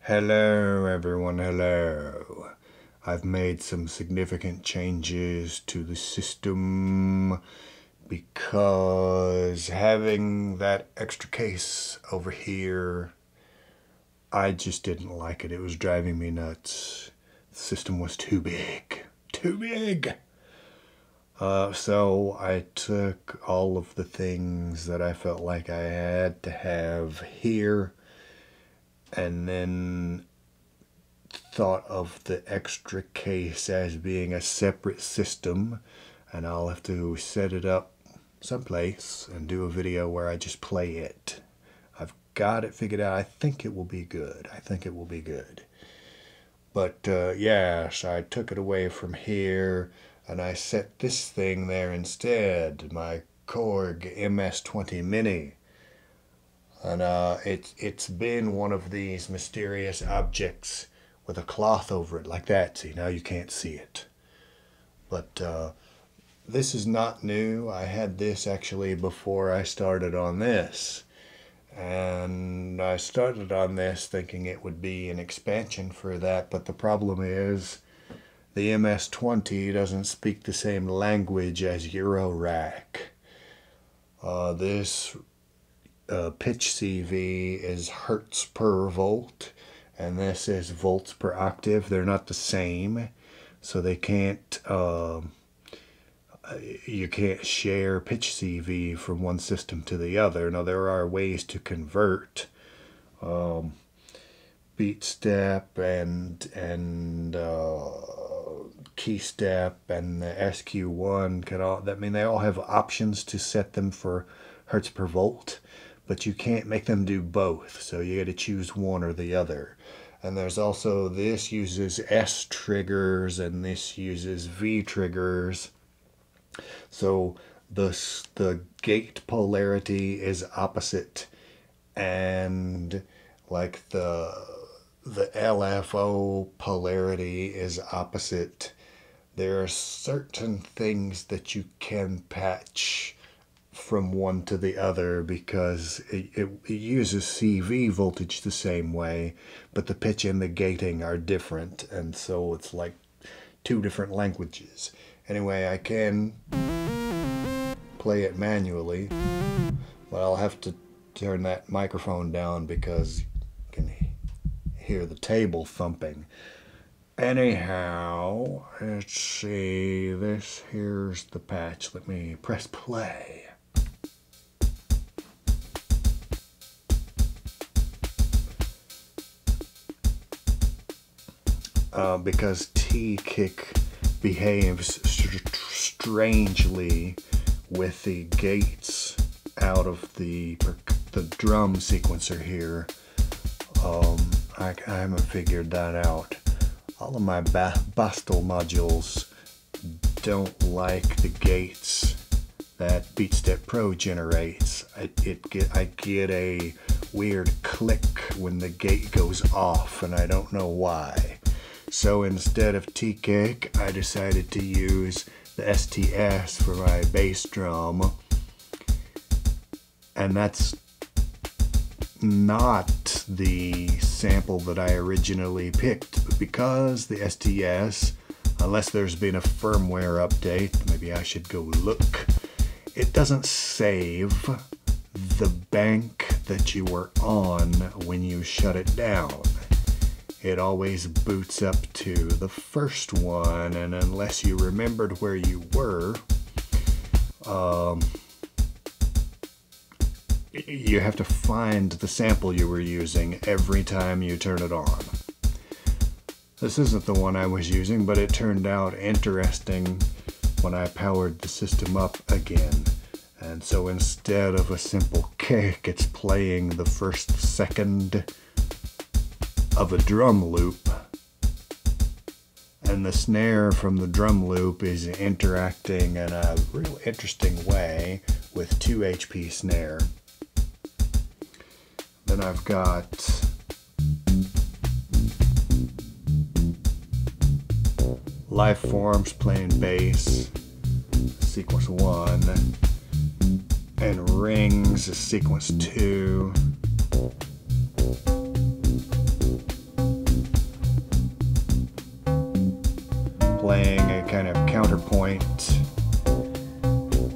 Hello everyone, hello. I've made some significant changes to the system because having that extra case over here, I just didn't like it. It was driving me nuts. The system was too big. Too big! So I took all of the things that I felt like I had to have here and then thought of the extra case as being a separate system, and I'll have to set it up someplace and do a video where I just play it. I've got it figured out. I think it will be good. But yes, I took it away from here and I set this thing there instead, my Korg MS-20 Mini. And it's been one of these mysterious objects with a cloth over it like that. See, now you can't see it. But this is not new. I had this actually before I started on this. And I started on this thinking it would be an expansion for that, but the problem is the MS-20 doesn't speak the same language as Eurorack. This pitch CV is hertz per volt, and this is volts per octave. They're not the same, so they can't you can't share pitch CV from one system to the other. Now there are ways to convert. BeatStep and KeyStep and the SQ1 can all, I mean, they all have options to set them for hertz per volt, but you can't make them do both, so you got to choose one or the other. And there's also, this uses S triggers and this uses V triggers. So the gate polarity is opposite, and like the LFO polarity is opposite. There are certain things that you can patch from one to the other because it uses CV voltage the same way, but the pitch and the gating are different, and so it's like two different languages. Anyway, I can play it manually, but I'll have to turn that microphone down because you can hear the table thumping. Anyhow, let's see, this here's the patch. Let me press play. Because T-Kick behaves strangely with the gates out of the drum sequencer here. I haven't figured that out. All of my Bastel modules don't like the gates that BeatStep Pro generates. I get a weird click when the gate goes off, and I don't know why. So instead of T-Kick, I decided to use the STS for my bass drum, and that's not the sample that I originally picked, but because the STS, unless there's been a firmware update, maybe I should go look, it doesn't save the bank that you were on when you shut it down. It always boots up to the first one, and unless you remembered where you were, you have to find the sample you were using every time you turn it on. This isn't the one I was using, but it turned out interesting when I powered the system up again. And so instead of a simple kick, it's playing the first second of a drum loop, and the snare from the drum loop is interacting in a real interesting way with 2 HP snare. Then I've got life forms playing bass, sequence 1, and rings is sequence 2. playing a kind of counterpoint,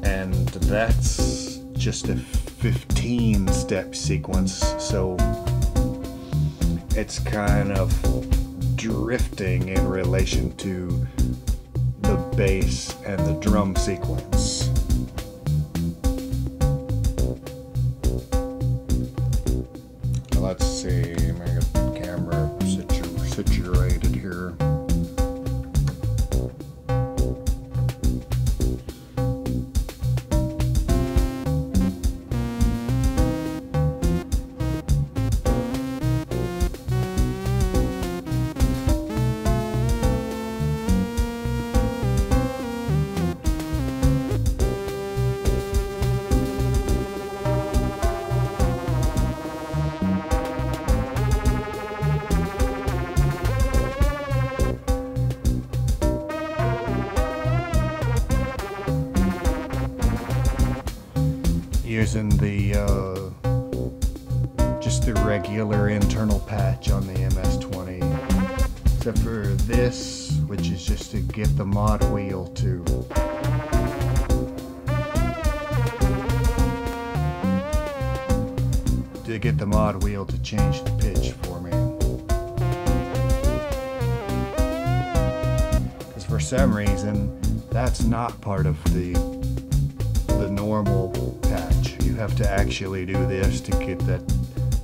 and that's just a 15-step sequence, so it's kind of drifting in relation to the bass and the drum sequence. Let's see, I'm gonna get the camera situated here. Using the just the regular internal patch on the MS-20, except for this, which is just to get the mod wheel to change the pitch for me. Because for some reason that's not part of the normal patch. You have to actually do this to get that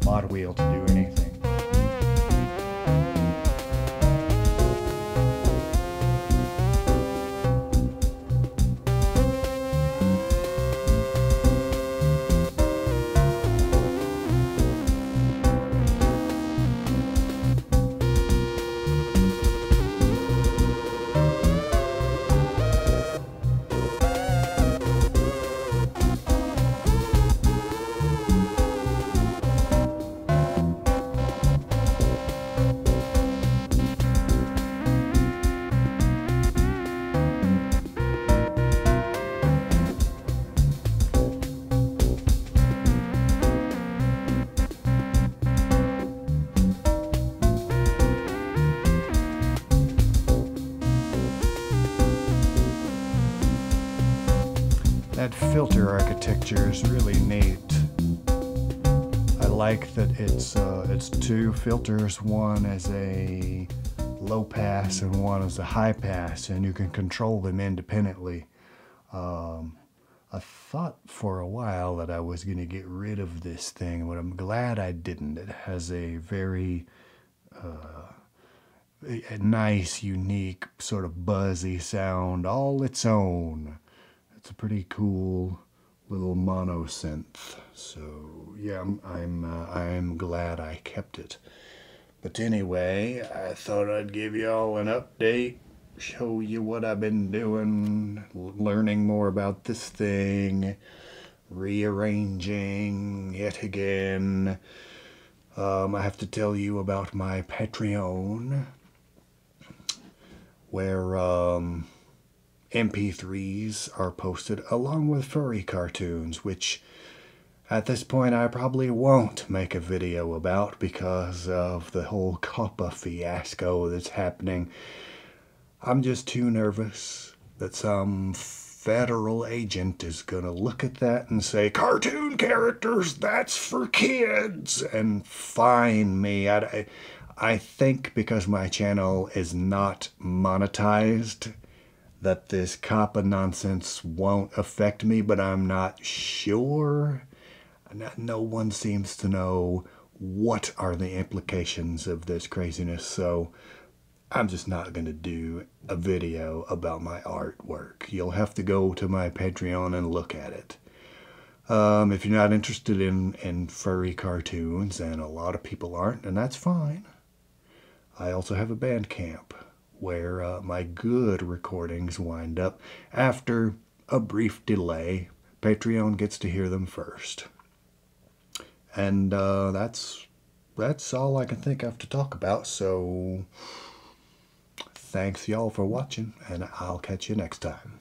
mod wheel to do anything. That filter architecture is really neat. I like that it's two filters, one as a low pass and one as a high pass, and you can control them independently. I thought for a while that I was going to get rid of this thing, but I'm glad I didn't. It has a very a nice, unique, sort of buzzy sound all its own. It's a pretty cool little mono synth. So yeah, I'm glad I kept it. But anyway, I thought I'd give you all an update, show you what I've been doing, learning more about this thing, rearranging yet again. I have to tell you about my Patreon, where MP3s are posted along with furry cartoons, which at this point I probably won't make a video about because of the whole COPPA fiasco that's happening. I'm just too nervous that some federal agent is gonna look at that and say, cartoon characters, that's for kids, and fine me. I think because my channel is not monetized that this COPPA nonsense won't affect me, but I'm not sure. No one seems to know what are the implications of this craziness, so I'm just not going to do a video about my artwork. You'll have to go to my Patreon and look at it. If you're not interested in furry cartoons, and a lot of people aren't, and that's fine. I also have a Bandcamp where my good recordings wind up. After a brief delay, Patreon gets to hear them first. And that's all I can think of to talk about, so thanks y'all for watching, and I'll catch you next time.